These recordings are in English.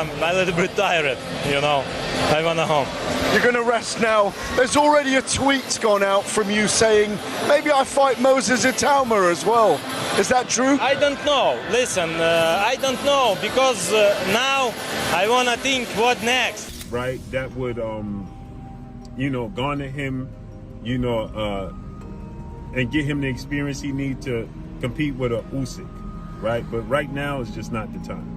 I'm a little bit tired, you know. I want to home. You're going to rest now. There's already a tweet gone out from you saying, maybe I fight Moses Itauma as well. Is that true? I don't know. Listen, I don't know because now I want to think what next. Right, that would, you know, garner him, you know, and get him the experience he needs to compete with a Usyk, right? But right now is just not the time.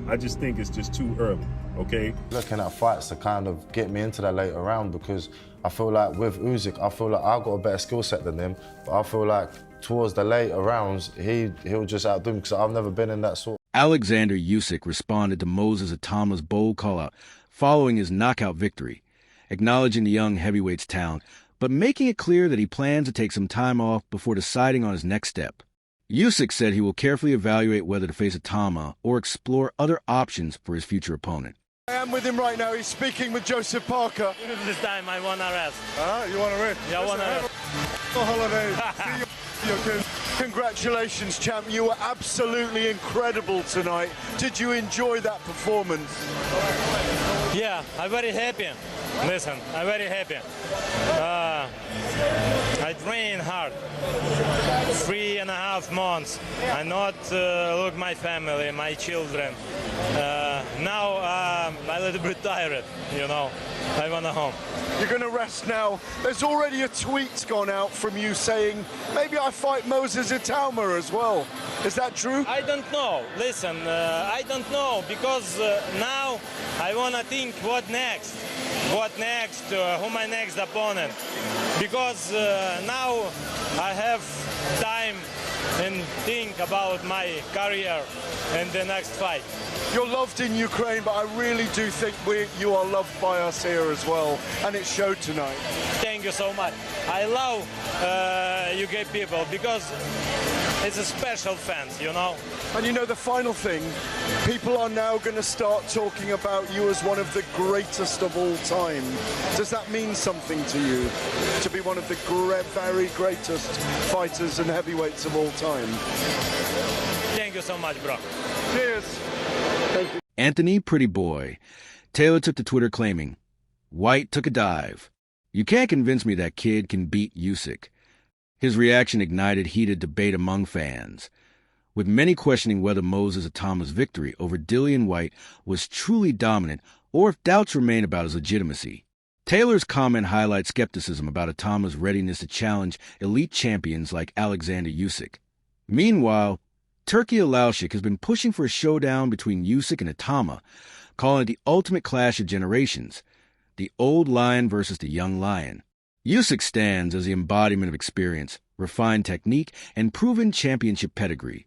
I just think it's just too early, okay? Looking at fights to kind of get me into that later round because I feel like with Usyk, I feel like I've got a better skill set than him, but I feel like towards the later rounds, he'll just outdo me because I've never been in that sort. Oleksandr Usyk responded to Moses Itauma's bold call-out following his knockout victory, acknowledging the young heavyweight's talent, but making it clear that he plans to take some time off before deciding on his next step. Usyk said he will carefully evaluate whether to face Itauma or explore other options for his future opponent. I am with him right now. He's speaking with Joseph Parker. This time I want to rest. You want to rest? Yeah, I want to rest. Holiday. Congratulations, champ. You were absolutely incredible tonight. Did you enjoy that performance? Yeah, I'm very happy. Listen, I'm very happy. I train hard. 3.5 months. I not look my family, my children. Now I'm a little bit tired, you know. I want to home. You're going to rest now. There's already a tweet gone out from you saying, maybe I fight Moses Itauma as well. Is that true? I don't know. Listen, I don't know because now I want to think what next. What next? Who my next opponent? Because now I have time and think about my career and the next fight. You're loved in Ukraine, but I really do think you are loved by us here as well, and it showed tonight. Thank you so much. I love UK people because it's a special fans, you know. And you know, the final thing, people are now going to start talking about you as one of the greatest of all time. Does that mean something to you, to be one of the very greatest fighters and heavyweights of all time? Thank you so much, bro. Cheers. Thank you. Anthony Pretty Boy. Taylor took to Twitter claiming, White took a dive. You can't convince me that kid can beat Usyk. His reaction ignited heated debate among fans, with many questioning whether Moses Itauma's victory over Dillian Whyte was truly dominant or if doubts remain about his legitimacy. Taylor's comment highlights skepticism about Itauma's readiness to challenge elite champions like Oleksandr Usyk. Meanwhile, Turkey Usyk has been pushing for a showdown between Usyk and Itauma, calling it the ultimate clash of generations, the old lion versus the young lion. Usyk stands as the embodiment of experience, refined technique, and proven championship pedigree,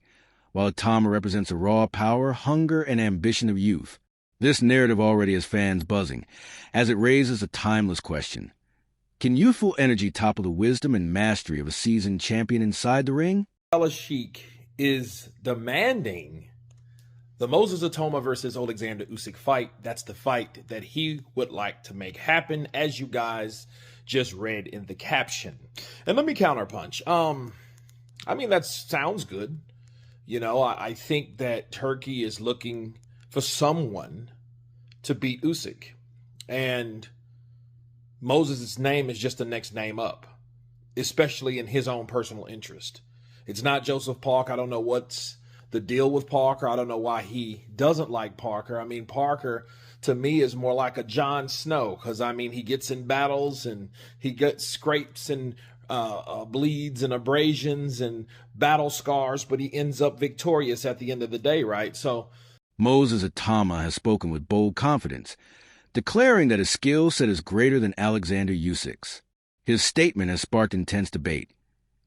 while Itauma represents the raw power, hunger, and ambition of youth. This narrative already has fans buzzing, as it raises a timeless question. Can youthful energy topple the wisdom and mastery of a seasoned champion inside the ring? Sheik is demanding the Moses Itauma versus Oleksandr Usyk fight. That's the fight that he would like to make happen, as you guys just read in the caption. And let me counterpunch. I mean, that sounds good. You know, I think that Turkey is looking for someone to beat Usyk. And Moses' name is just the next name up, especially in his own personal interest. It's not Joseph Parker. I don't know what's the deal with Parker. I don't know why he doesn't like Parker. I mean, Parker, to me, is more like a Jon Snow because, I mean, he gets in battles and he gets scrapes and bleeds and abrasions and battle scars, but he ends up victorious at the end of the day, right? So Moses Itauma has spoken with bold confidence, declaring that his skill set is greater than Oleksandr Usyk's. His statement has sparked intense debate.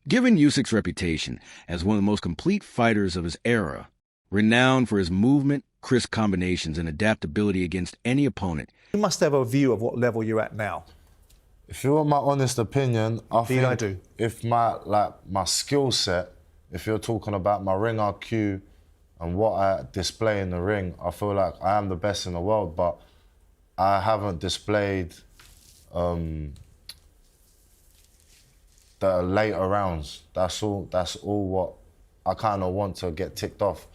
Given Usyk's reputation as one of the most complete fighters of his era, renowned for his movement, crisp combinations, and adaptability against any opponent, you must have a view of what level you're at now. If you want my honest opinion, I do. think if my skill set, if you're talking about my ring IQ and what I display in the ring, I feel like I am the best in the world, but I haven't displayed the later rounds. That's all what I kind of want to get ticked off.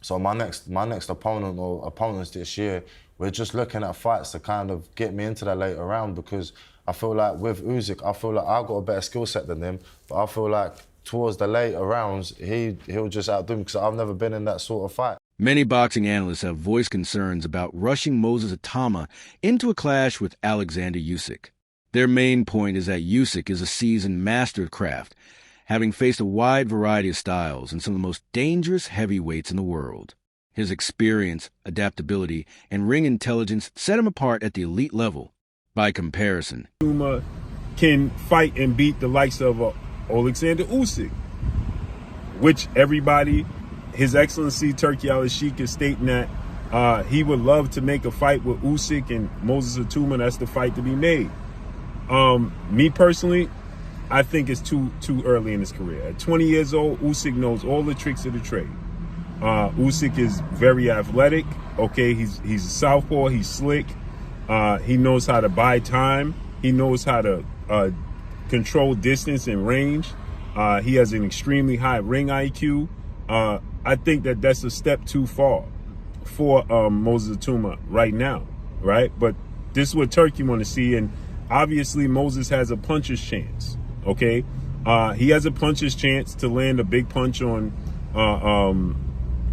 So my next opponent or opponents this year, we're just looking at fights to kind of get me into that later round, because I feel like with Usyk, I feel like I've got a better skill set than him, but I feel like towards the later rounds, he'll just outdo me, because I've never been in that sort of fight. Many boxing analysts have voiced concerns about rushing Moses Itauma into a clash with Oleksandr Usyk. Their main point is that Usyk is a seasoned master of craft, having faced a wide variety of styles and some of the most dangerous heavyweights in the world. His experience, adaptability, and ring intelligence set him apart at the elite level. By comparison, Itauma can fight and beat the likes of Oleksandr Usyk, which everybody, His Excellency Turki Al-Sheikh is stating that he would love to make a fight with Usyk and Moses Itauma. That's the fight to be made. Me personally, I think it's too early in his career. At 20 years old, Usyk knows all the tricks of the trade. Usyk is very athletic. Okay, he's a southpaw. He's slick. He knows how to buy time. He knows how to control distance and range. He has an extremely high ring IQ. I think that that's a step too far for Moses Itauma right now, right? But this is what Turkey want to see, and obviously Moses has a puncher's chance, okay? He has a puncher's chance to land a big punch on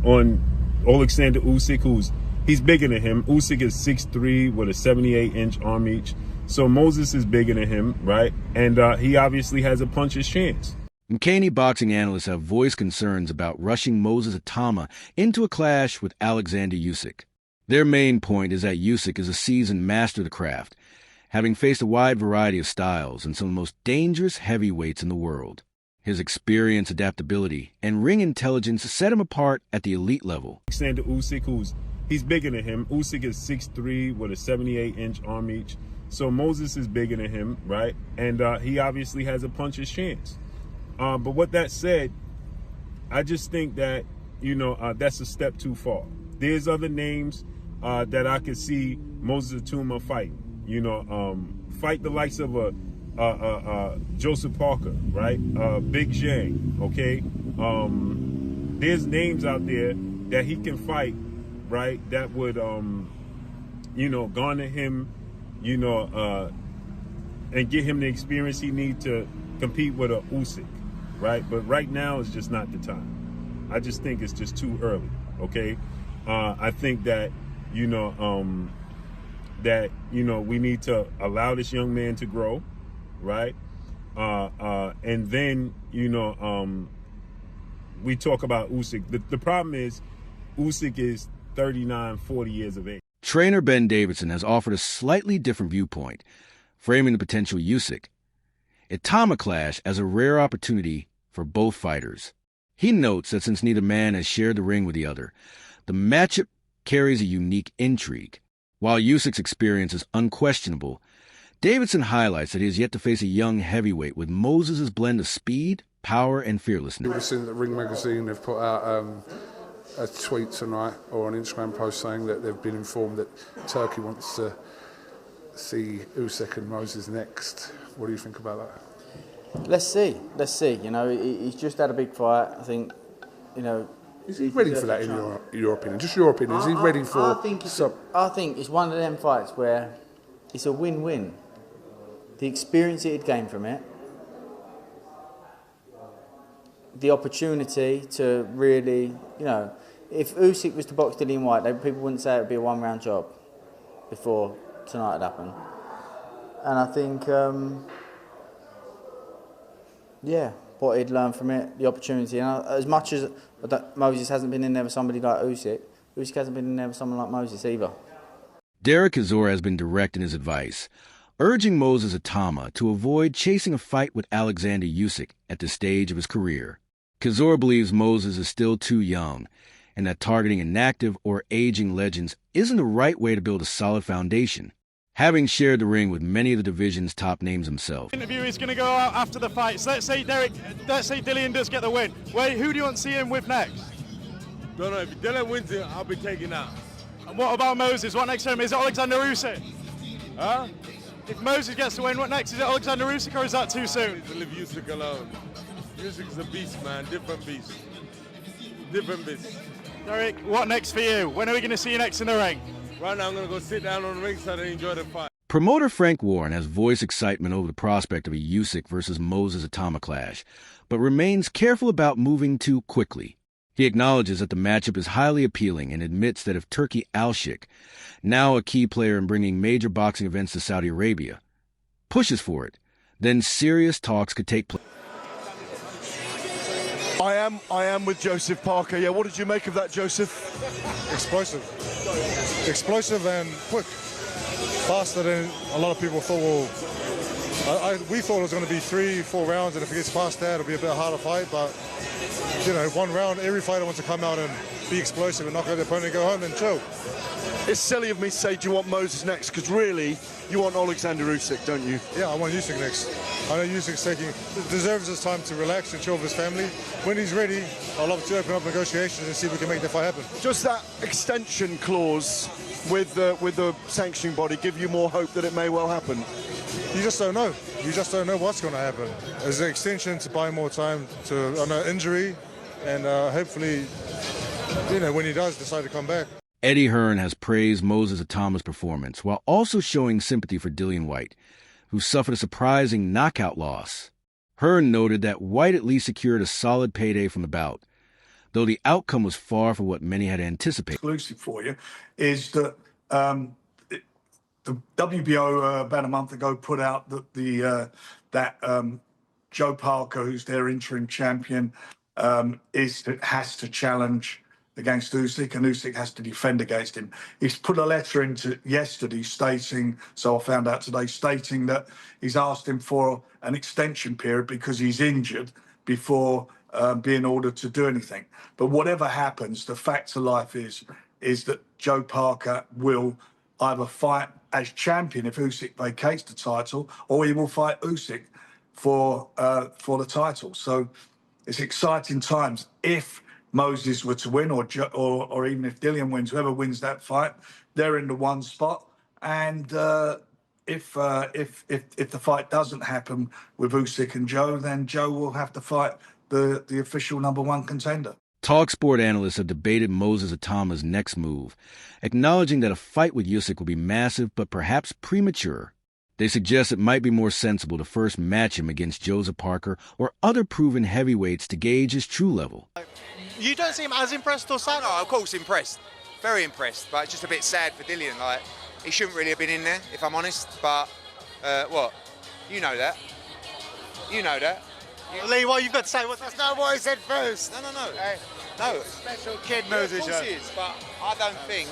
Oleksandr Usyk, he's bigger than him. Usyk is 6'3" with a 78-inch arm reach. So Moses is bigger than him, right? And he obviously has a puncher's chance. Mchaney boxing analysts have voiced concerns about rushing Moses Itauma into a clash with Oleksandr Usyk. Their main point is that Usyk is a seasoned master of the craft, having faced a wide variety of styles and some of the most dangerous heavyweights in the world. His experience, adaptability, and ring intelligence set him apart at the elite level. Oleksandr Usyk, he's bigger than him. Usyk is 6'3" with a 78-inch arm reach. So Moses is bigger than him, right? And he obviously has a puncher's chance. But with that said, I just think that, that's a step too far. There's other names that I could see Moses Itauma fight. Fight the likes of Joseph Parker, right? Big Zhang, okay? There's names out there that he can fight, right? That would, garner him, and get him the experience he needs to compete with a Usyk, right? But right now is just not the time. I just think it's just too early, okay? I think that, we need to allow this young man to grow, right? And then, we talk about Usyk. The problem is Usyk is 39, 40 years of age. Trainer Ben Davidson has offered a slightly different viewpoint, framing the potential Usyk-Itauma clash as a rare opportunity for both fighters. He notes that since neither man has shared the ring with the other, the matchup carries a unique intrigue. While Usyk's experience is unquestionable, Davidson highlights that he has yet to face a young heavyweight with Moses' blend of speed, power, and fearlessness. You would have seen that Ring Magazine have put out a tweet tonight or an Instagram post saying that they've been informed that Turkey wants to see Usyk and Moses next. What do you think about that? Let's see. He's just had a big fight. I think, Is he ready for that in your opinion? Just your opinion. Is he ready for... I think it's one of them fights where it's a win-win. The experience he'd gained from it, the opportunity to really, if Usyk was to box Dillian Whyte, people wouldn't say it would be a one-round job before tonight had happened. And I think, what he'd learned from it, the opportunity. And as much as Moses hasn't been in there with somebody like Usyk hasn't been in there with someone like Moses either. Derek Chisora has been direct in his advice, urging Moses Itauma to avoid chasing a fight with Oleksandr Usyk at this stage of his career. Chisora believes Moses is still too young, and that targeting inactive or aging legends isn't the right way to build a solid foundation. Having shared the ring with many of the division's top names himself. Interview is going to go out after the fight. So let's say Dillian does get the win. Who do you want to see him with next? Don't know. If Dillian wins it, I'll be taking out. And what about Moses? What next to him? Is it Oleksandr Usyk? Huh? If Moses gets the win, what next? Is it Oleksandr Usyk or is that too soon? To leave Usyk alone. Usyk's a beast, man. Different beast. Different beast. Derek, what next for you? When are we going to see you next in the ring? Right now, I'm going to go sit down on the ring side and enjoy the fight. Promoter Frank Warren has voiced excitement over the prospect of a Usyk versus Moses Itauma clash, but remains careful about moving too quickly. He acknowledges that the matchup is highly appealing and admits that if Turki Usyk, now a key player in bringing major boxing events to Saudi Arabia, pushes for it, then serious talks could take place. I am with Joseph Parker. Yeah, what did you make of that, Joseph? Explosive and quick, faster than a lot of people thought. We thought it was going to be 3-4 rounds, and if it gets past that, it'll be a bit harder fight. But you know, one round, every fighter wants to come out and be explosive and knock out their opponent and go home and chill. It's silly of me to say, do you want Moses next? Because really, you want Oleksandr Usyk, don't you? Yeah, I want Usyk next. I know Usyk's deserves his time to relax and chill with his family. When he's ready, I'd love to open up negotiations and see if we can make the fight happen. Does that extension clause with the sanctioning body give you more hope that it may well happen? You just don't know. You just don't know what's going to happen. There's an extension to buy more time to an injury, and hopefully, you know, when he does decide to come back. Eddie Hearn has praised Moses Itauma's performance while also showing sympathy for Dillian Whyte, who suffered a surprising knockout loss. Hearn noted that Whyte at least secured a solid payday from the bout, though the outcome was far from what many had anticipated. Exclusive for you is that the WBO about a month ago put out that Joe Parker, who's their interim champion, has to challenge against Usyk, and Usyk has to defend against him. He's put a letter into yesterday stating, so I found out today, stating that he's asked him for an extension period because he's injured before being ordered to do anything. But whatever happens, the fact of life is that Joe Parker will either fight as champion if Usyk vacates the title, or he will fight Usyk for the title. So it's exciting times. If Moses were to win, or even if Dillian wins, whoever wins that fight, they're in the one spot. And if the fight doesn't happen with Usyk and Joe, then Joe will have to fight the official #1 contender. TalkSport analysts have debated Moses Itauma's next move, acknowledging that a fight with Usyk will be massive but perhaps premature. They suggest it might be more sensible to first match him against Joseph Parker or other proven heavyweights to gauge his true level. You don't seem as impressed or sad? No, of course impressed. Very impressed, but it's just a bit sad for Dillian. Like, he shouldn't really have been in there, if I'm honest. But, what? You know that. You know that. Lee, what you've got to say? That's not what I said first. No. No. Special kid, Moses. Yeah, of course he is, but I don't think,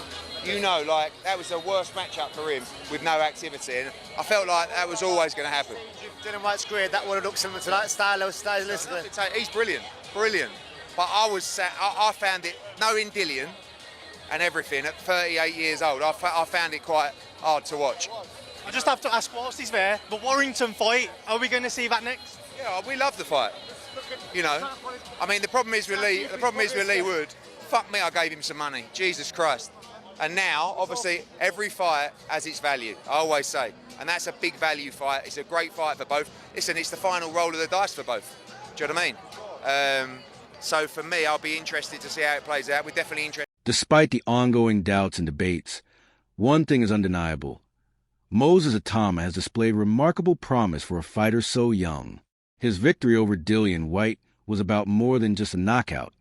like, that was the worst matchup for him with no activity. And I felt like that was always going to happen. Dillian Whyte's career, that would have looked similar to that style. He's brilliant. But I found it, knowing Dillian and everything, at 38 years old, I found it quite hard to watch. I just have to ask, whilst he's there, the Warrington fight, are we going to see that next? Yeah, we love the fight. You know, I mean, the problem is with Lee Wood, fuck me, I gave him some money. Jesus Christ. And now, obviously, every fight has its value, I always say. And that's a big value fight. It's a great fight for both. Listen, it's the final roll of the dice for both. Do you know what I mean? So for me, I'll be interested to see how it plays out. We're definitely interested. Despite the ongoing doubts and debates, one thing is undeniable. Moses Itauma has displayed remarkable promise for a fighter so young. His victory over Dillian Whyte was about more than just a knockout.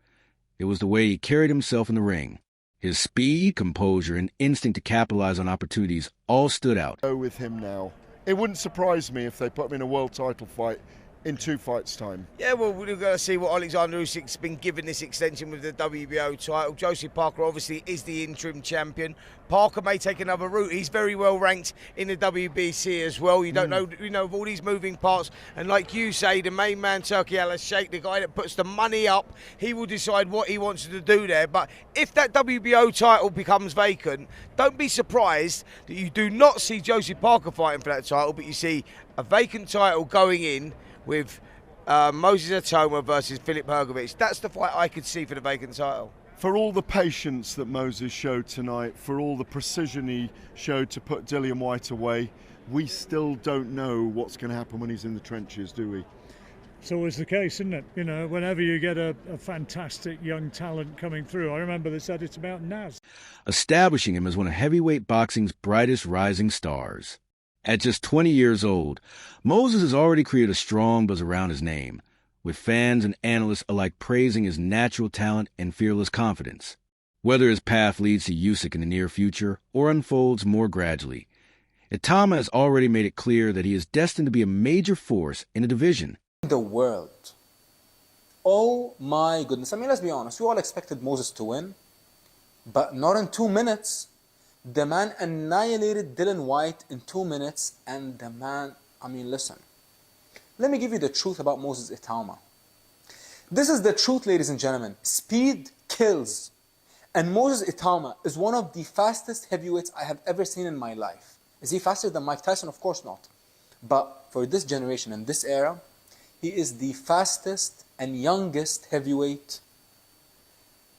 It was the way he carried himself in the ring. His speed, composure, and instinct to capitalize on opportunities all stood out. Go with him now. It wouldn't surprise me if they put him in a world title fight in 2 fights' time. Yeah, well, we're going to see what Oleksandr Usyk's been given this extension with the WBO title. Joseph Parker obviously is the interim champion. Parker may take another route. He's very well ranked in the WBC as well. You don't know, of all these moving parts. And like you say, the main man, Turki Usyk, the guy that puts the money up, he will decide what he wants to do there. But if that WBO title becomes vacant, don't be surprised that you do not see Joseph Parker fighting for that title, but you see a vacant title going in with Moses Itauma versus Filip Hrgovic. That's the fight I could see for the vacant title. For all the patience that Moses showed tonight, for all the precision he showed to put Dillian Whyte away, we still don't know what's going to happen when he's in the trenches, do we? It's always the case, isn't it? You know, whenever you get a fantastic young talent coming through. I remember they said it's about Naz. Establishing him as one of heavyweight boxing's brightest rising stars. At just 20 years old, Moses has already created a strong buzz around his name, with fans and analysts alike praising his natural talent and fearless confidence. Whether his path leads to Usyk in the near future or unfolds more gradually, Itauma has already made it clear that he is destined to be a major force in the division. The world. Oh my goodness. I mean, let's be honest. We all expected Moses to win, but not in 2 minutes. The man annihilated Dillian Whyte in 2 minutes, and the man, I mean, listen. Let me give you the truth about Moses Itauma. This is the truth, ladies and gentlemen. Speed kills. And Moses Itauma is one of the fastest heavyweights I have ever seen in my life. Is he faster than Mike Tyson? Of course not. But for this generation and this era, he is the fastest and youngest heavyweight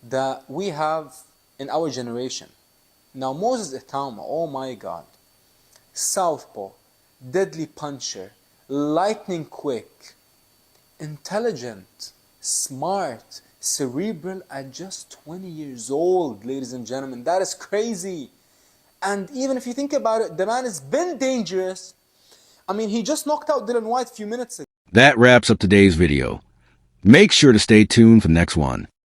that we have in our generation. Now Moses Itauma, oh my God, southpaw, deadly puncher, lightning quick, intelligent, smart, cerebral at just 20 years old, ladies and gentlemen. That is crazy. And even if you think about it, the man has been dangerous. I mean, he just knocked out Dillian Whyte a few minutes ago. That wraps up today's video. Make sure to stay tuned for the next one.